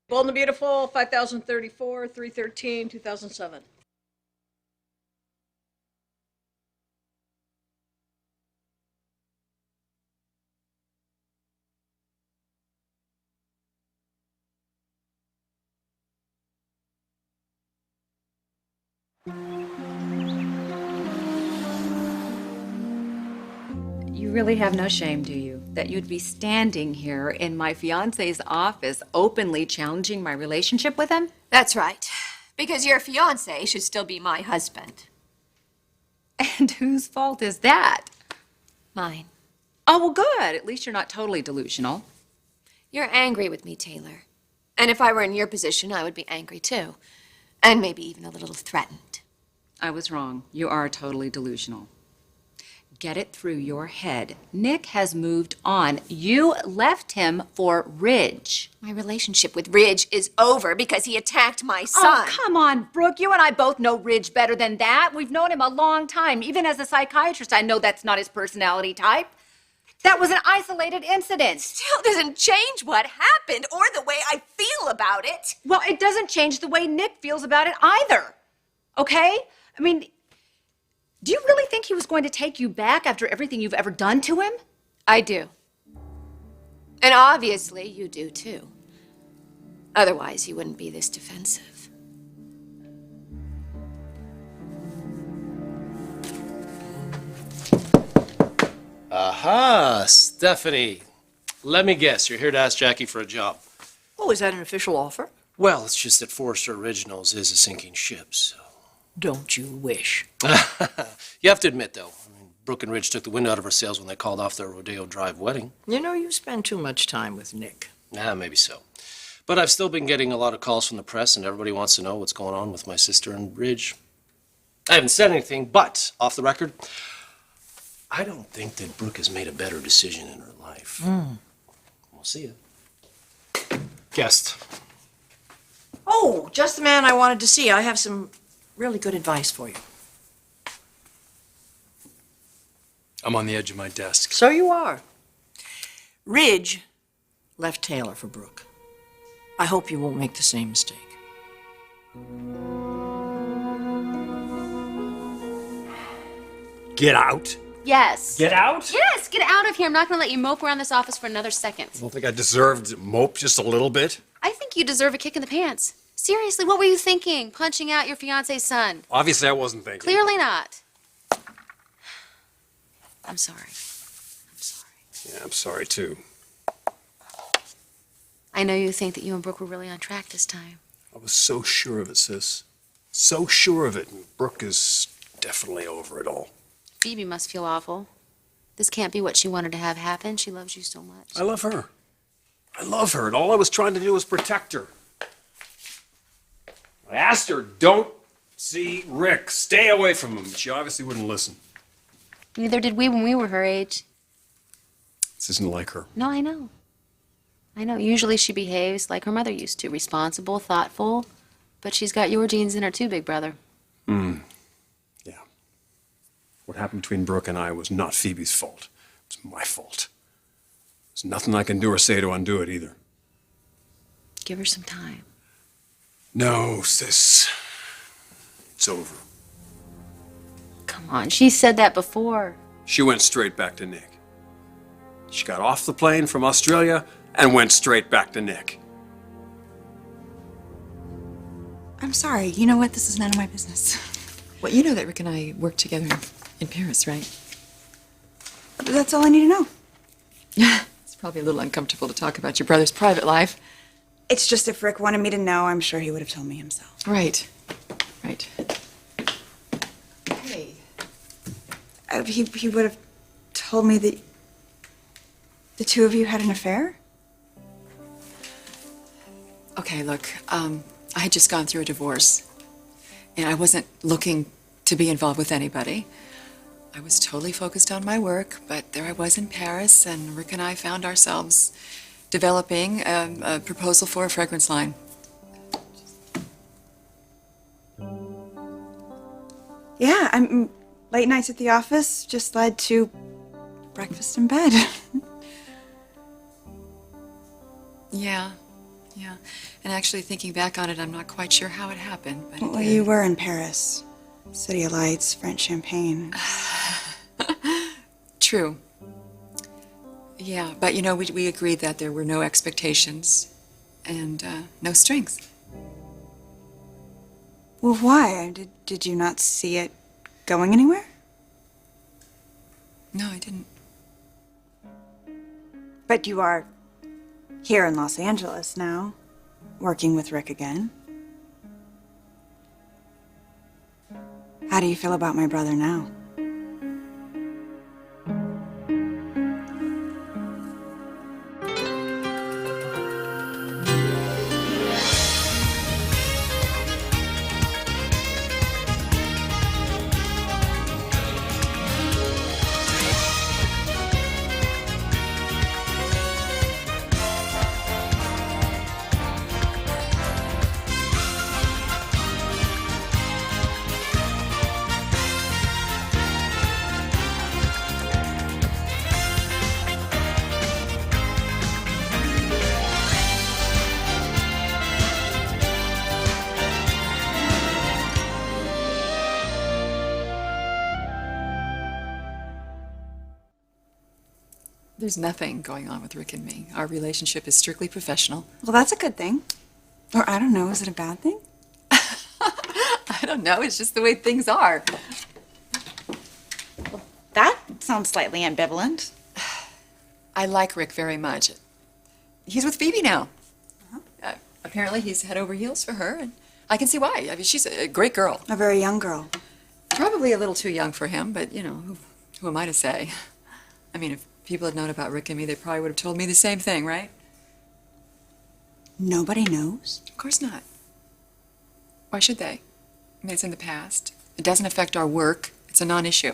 Bold and the Beautiful, 5034, 313, 2007. You really have no shame, do you? That you'd be standing here in my fiance's office openly challenging my relationship with him? That's right. Because your fiance should still be my husband. And whose fault is that? Mine. Oh, well, good. At least you're not totally delusional. You're angry with me, Taylor. And if I were in your position, I would be angry too. And maybe even a little threatened. I was wrong. You are totally delusional. Get it through your head. Nick has moved on. You left him for Ridge. My relationship with Ridge is over because he attacked my son. Oh, come on, Brooke. You and I both know Ridge better than that. We've known him a long time. Even as a psychiatrist, I know that's not his personality type. That was an isolated incident. Still doesn't change what happened or the way I feel about it. Well, it doesn't change the way Nick feels about it either. Okay? I mean, do you really think he was going to take you back after everything you've ever done to him? I do. And obviously you do too. Otherwise, you wouldn't be this defensive. Aha, Stephanie. Let me guess, you're here to ask Jackie for a job. Oh, is that an official offer? Well, it's just that Forrester Originals is a sinking ship, so. Don't you wish? You have to admit, though, Brooke and Ridge took the wind out of our sails when they called off their Rodeo Drive wedding. You know, you spend too much time with Nick. Maybe so. But I've still been getting a lot of calls from the press, and everybody wants to know what's going on with my sister and Ridge. I haven't said anything, but, off the record, I don't think that Brooke has made a better decision in her life. We'll see you. Guest. Oh, just the man I wanted to see. I have some really good advice for you. I'm on the edge of my desk. So you are. Ridge left Taylor for Brooke. I hope you won't make the same mistake. Get out. Yes. Get out? Yes, get out of here. I'm not going to let you mope around this office for another second. I don't think I deserved mope just a little bit. I think you deserve a kick in the pants. Seriously, what were you thinking? Punching out your fiance's son? Obviously, I wasn't thinking. Clearly not. I'm sorry. I'm sorry. Yeah, I'm sorry, too. I know you think that you and Brooke were really on track this time. I was so sure of it, sis. So sure of it. And Brooke is definitely over it all. Phoebe must feel awful. This can't be what she wanted to have happen. She loves you so much. I love her. I love her, and all I was trying to do was protect her. I asked her, don't see Rick. Stay away from him. She obviously wouldn't listen. Neither did we when we were her age. This isn't like her. No, I know. I know. Usually she behaves like her mother used to. Responsible, thoughtful. But she's got your genes in her too, big brother. Yeah. What happened between Brooke and I was not Phoebe's fault. It was my fault. There's nothing I can do or say to undo it either. Give her some time. No, sis. It's over. Come on, she said that before. She went straight back to Nick. She got off the plane from Australia and went straight back to Nick. I'm sorry. You know what? This is none of my business. Well, you know that Rick and I work together in Paris, right? That's all I need to know. It's probably a little uncomfortable to talk about your brother's private life. It's just if Rick wanted me to know, I'm sure he would have told me himself. Right. Right. Hey. He would have told me that the two of you had an affair? Okay, look, I had just gone through a divorce, and I wasn't looking to be involved with anybody. I was totally focused on my work, but there I was in Paris, and Rick and I found ourselves developing a proposal for a fragrance line. Yeah, late nights at the office just led to breakfast in bed. Yeah, Yeah. And actually, thinking back on it, I'm not quite sure how it happened, but it Well, did. you were in Paris. City of Lights, French champagne. True. Yeah, but you know, we agreed that there were no expectations and no strings. Well, why? Did you not see it going anywhere? No, I didn't. But you are here in Los Angeles now, working with Rick again. How do you feel about my brother now? There's nothing going on with Rick and me. Our relationship is strictly professional. Well, that's a good thing. Or I don't know, is it a bad thing? I don't know, it's just the way things are. That sounds slightly ambivalent. I like Rick very much. He's with Phoebe now. Apparently he's head over heels for her, and I can see why. I mean, she's a great girl. A very young girl. Probably a little too young for him, but, you know, who am I to say? I mean, if people had known about Rick and me, they probably would have told me the same thing, right? Nobody knows? Of course not. Why should they? I mean, it's in the past. It doesn't affect our work. It's a non-issue.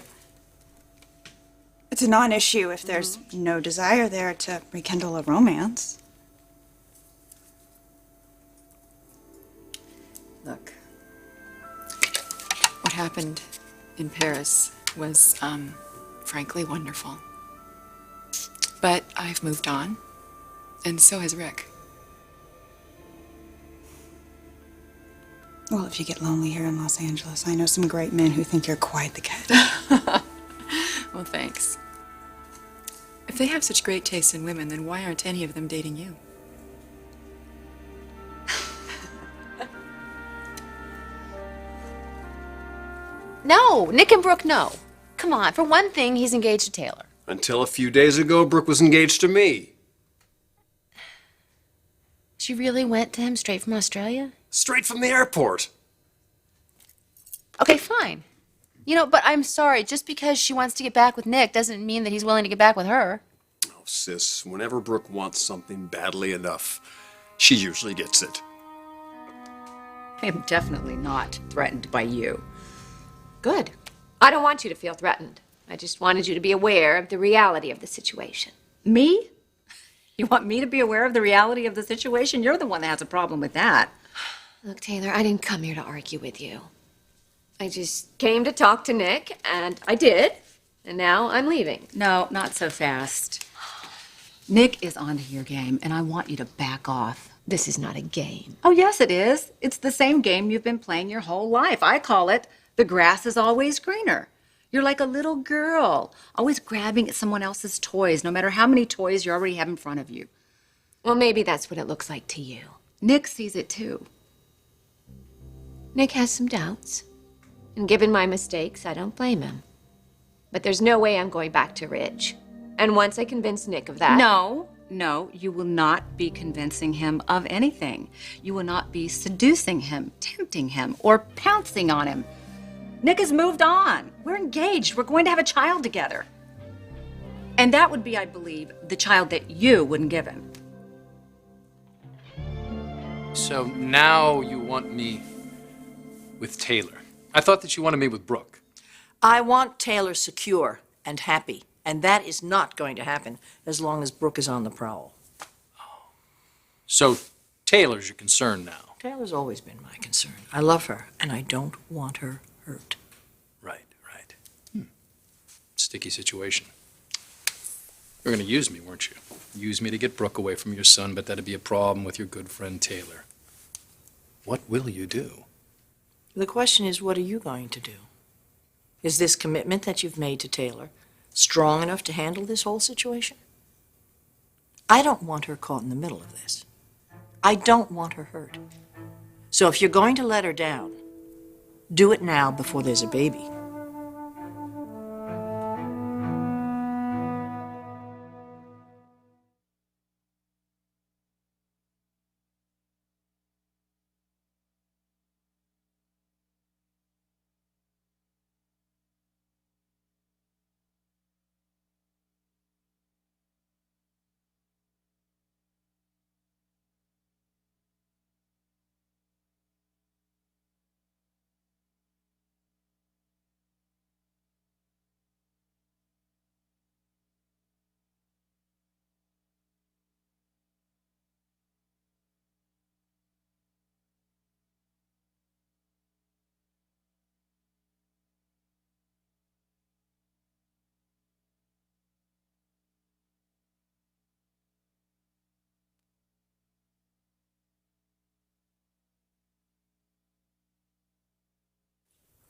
It's a non-issue if there's no desire there to rekindle a romance. Look, what happened in Paris was, frankly, wonderful. But I've moved on, and so has Rick. Well, if you get lonely here in Los Angeles, I know some great men who think you're quite the catch. Well, thanks. If they have such great taste in women, then why aren't any of them dating you? No, Nick and Brooke, no. Come on, for one thing, he's engaged to Taylor. Until a few days ago, Brooke was engaged to me. She really went to him straight from Australia? Straight from the airport. Okay, fine. You know, but I'm sorry, just because she wants to get back with Nick doesn't mean that he's willing to get back with her. Oh, sis, whenever Brooke wants something badly enough, she usually gets it. I am definitely not threatened by you. Good. I don't want you to feel threatened. I just wanted you to be aware of the reality of the situation. Me? You want me to be aware of the reality of the situation? You're the one that has a problem with that. Look, Taylor, I didn't come here to argue with you. I just came to talk to Nick, and I did, and now I'm leaving. No, not so fast. Nick is onto your game, and I want you to back off. This is not a game. Oh, yes, it is. It's the same game you've been playing your whole life. I call it the grass is always greener. You're like a little girl, always grabbing at someone else's toys, no matter how many toys you already have in front of you. Well, maybe that's what it looks like to you. Nick sees it too. Nick has some doubts. And given my mistakes, I don't blame him. But there's no way I'm going back to Ridge. And once I convince Nick of that... No, you will not be convincing him of anything. You will not be seducing him, tempting him, or pouncing on him. Nick has moved on. We're engaged. We're going to have a child together. And that would be, I believe, the child that you wouldn't give him. So now you want me with Taylor. I thought that you wanted me with Brooke. I want Taylor secure and happy, and that is not going to happen as long as Brooke is on the prowl. So Taylor's your concern now. Taylor's always been my concern. I love her, and I don't want her hurt. Right. Sticky situation. You were going to use me, weren't you? Use me to get Brooke away from your son, but that'd be a problem with your good friend Taylor. What will you do? The question is, what are you going to do? Is this commitment that you've made to Taylor strong enough to handle this whole situation? I don't want her caught in the middle of this. I don't want her hurt. So if you're going to let her down, do it now before there's a baby.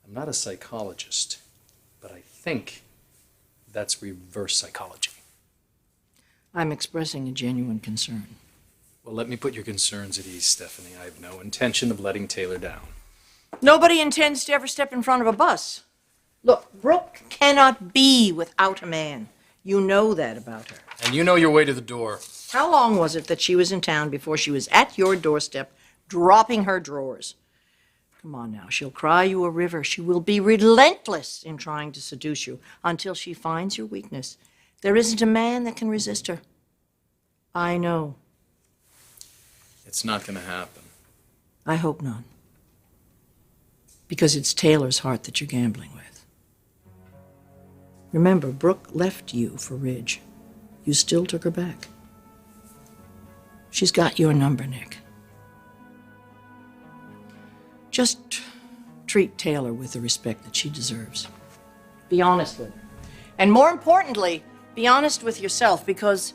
I'm not a psychologist, but I think that's reverse psychology. I'm expressing a genuine concern. Well, let me put your concerns at ease, Stephanie. I have no intention of letting Taylor down. Nobody intends to ever step in front of a bus. Look, Brooke cannot be without a man. You know that about her. And you know your way to the door. How long was it that she was in town before she was at your doorstep, dropping her drawers? Come on now, she'll cry you a river. She will be relentless in trying to seduce you until she finds your weakness. There isn't a man that can resist her. I know. It's not going to happen. I hope not. Because it's Taylor's heart that you're gambling with. Remember, Brooke left you for Ridge. You still took her back. She's got your number, Nick. Just treat Taylor with the respect that she deserves. Be honest with her. And more importantly, be honest with yourself, because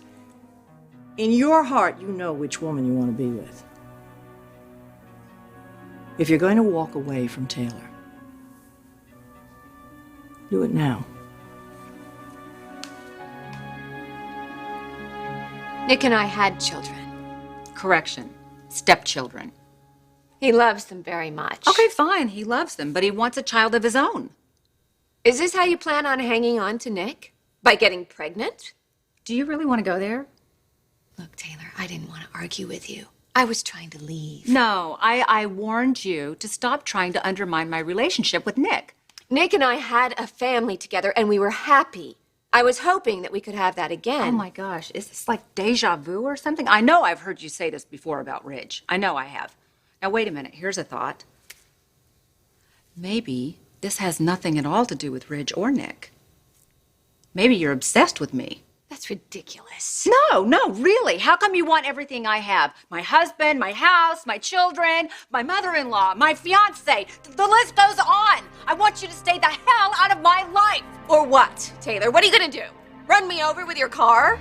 in your heart, you know which woman you want to be with. If you're going to walk away from Taylor, do it now. Nick and I had children. Correction. Stepchildren. He loves them very much. Okay, fine. He loves them, but he wants a child of his own. Is this how you plan on hanging on to Nick? By getting pregnant? Do you really want to go there? Look, Taylor, I didn't want to argue with you. I was trying to leave. No, I warned you to stop trying to undermine my relationship with Nick. Nick and I had a family together and we were happy. I was hoping that we could have that again. Oh my gosh, is this like deja vu or something? I know I've heard you say this before about Ridge. I know I have. Now wait a minute, here's a thought. Maybe this has nothing at all to do with Ridge or Nick. Maybe you're obsessed with me. That's ridiculous. No, really. How come you want everything I have? My husband, my house, my children, my mother-in-law, my fiance. The list goes on. I want you to stay the hell out of my life. Or what, Taylor? What are you gonna do? Run me over with your car?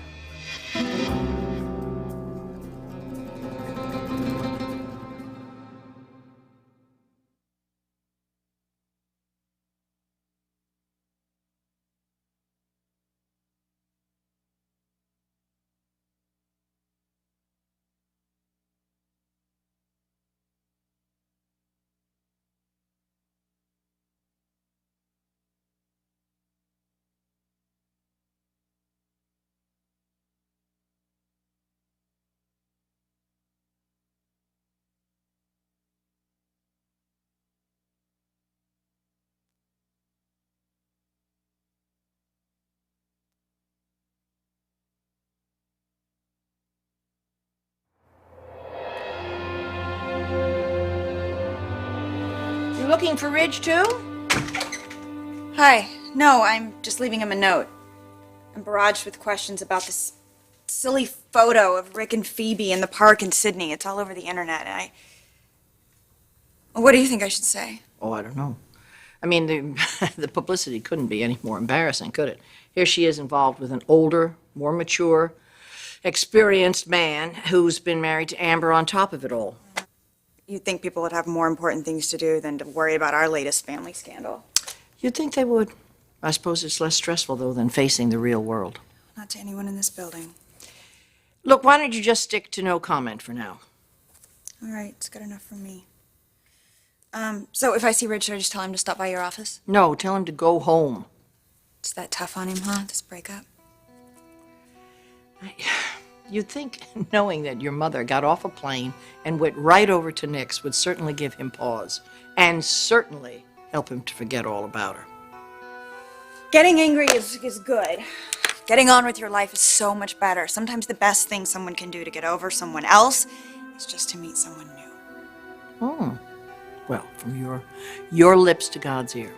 You looking for Ridge, too? Hi. No, I'm just leaving him a note. I'm barraged with questions about this silly photo of Rick and Phoebe in the park in Sydney. It's all over the internet, and what do you think I should say? Oh, I don't know. I mean, the publicity couldn't be any more embarrassing, could it? Here she is involved with an older, more mature, experienced man who's been married to Amber on top of it all. You'd think people would have more important things to do than to worry about our latest family scandal. You'd think they would. I suppose it's less stressful, though, than facing the real world. Not to anyone in this building. Look, why don't you just stick to no comment for now? All right, it's good enough for me. So if I see Rich, should I just tell him to stop by your office? No, tell him to go home. It's that tough on him, huh, this breakup? You'd think knowing that your mother got off a plane and went right over to Nick's would certainly give him pause, and certainly help him to forget all about her. Getting angry is good. Getting on with your life is so much better. Sometimes the best thing someone can do to get over someone else is just to meet someone new. Well, from your lips to God's ear.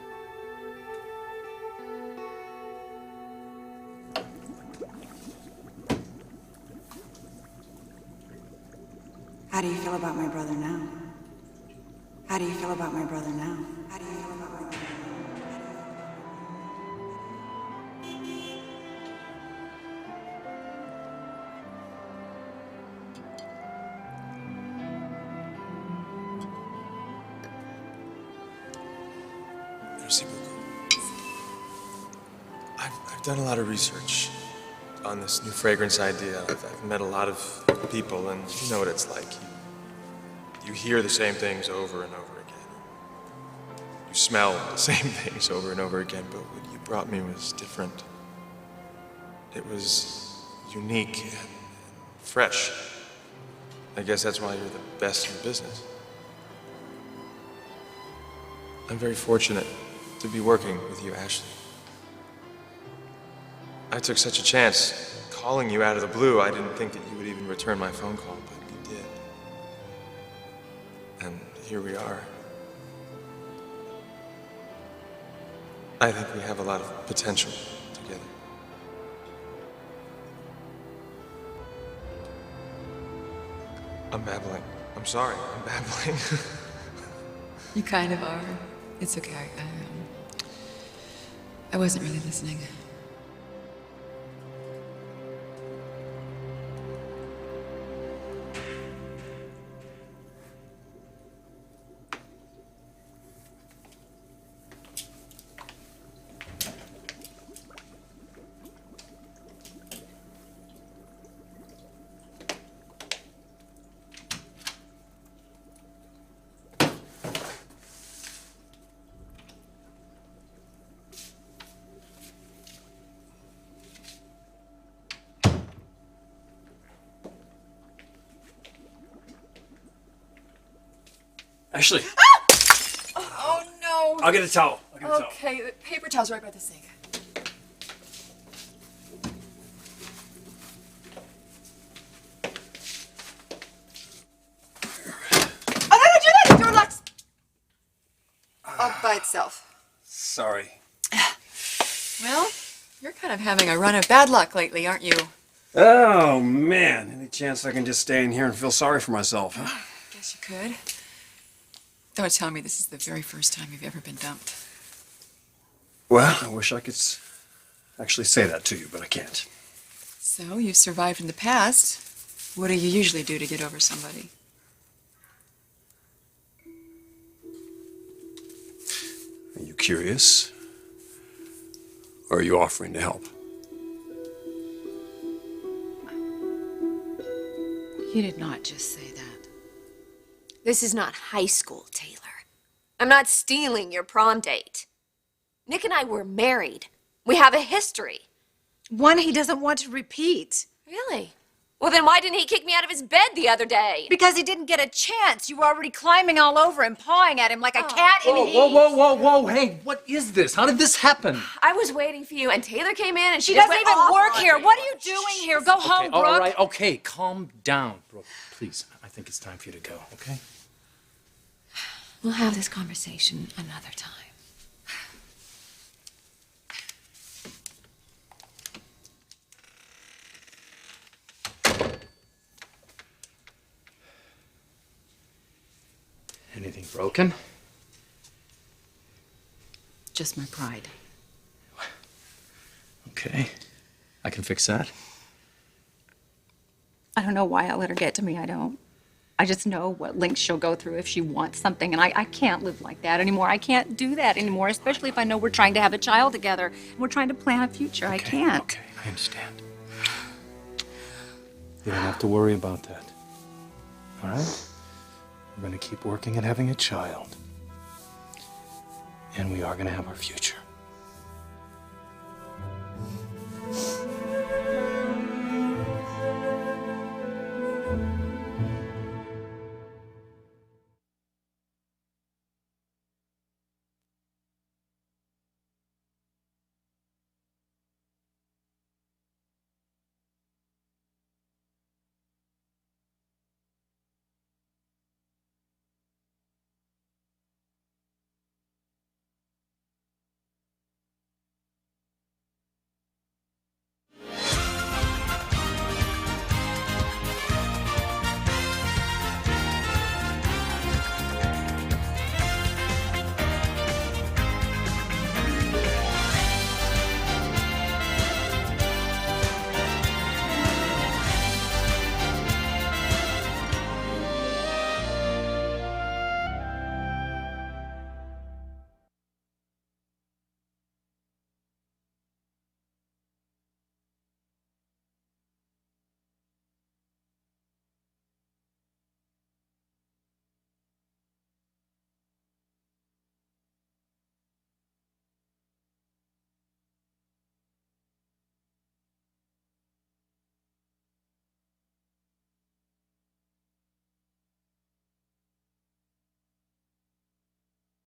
How do you feel about my brother now? How do you feel about my brother now? How do you feel about my brother now? Merci beaucoup. I've done a lot of research on this new fragrance idea. I've met a lot of people, and you know what it's like. You hear the same things over and over again. You smell the same things over and over again, but what you brought me was different. It was unique and fresh. I guess that's why you're the best in the business. I'm very fortunate to be working with you, Ashley. I took such a chance calling you out of the blue. I didn't think that you would even return my phone call, but you did. And here we are. I think we have a lot of potential together. I'm babbling. I'm sorry, I'm babbling. You kind of are. It's okay. I wasn't really listening. Ashley, Oh, no. I'll get a towel. Okay, the paper towel's right by the sink. Oh, no, don't do that! The door locks up by itself. Sorry. Well, you're kind of having a run of bad luck lately, aren't you? Oh, man. Any chance I can just stay in here and feel sorry for myself, huh? Guess you could. Don't tell me this is the very first time you've ever been dumped. Well, I wish I could actually say that to you, but I can't. So, you've survived in the past. What do you usually do to get over somebody? Are you curious? Or are you offering to help? You did not just say that. This is not high school, Taylor. I'm not stealing your prom date. Nick and I were married. We have a history. One he doesn't want to repeat. Really? Well, then why didn't he kick me out of his bed the other day? Because he didn't get a chance. You were already climbing all over him, pawing at him like a cat in heat. Whoa, hey, what is this? How did this happen? I was waiting for you, and Taylor came in, and She just doesn't went even off work on here. me. What are you doing here? Go home, Brooke. All right, okay, calm down, Brooke. Please, I think it's time for you to go, okay? We'll have this conversation another time. Anything broken? Just my pride. Okay, I can fix that. I don't know why I let her get to me. I don't. I just know what lengths she'll go through if she wants something, and I can't live like that anymore. I can't do that anymore, especially if I know we're trying to have a child together and we're trying to plan a future. I can't. Okay, I understand. You don't have to worry about that. All right? We're going to keep working at having a child. And we are going to have our future.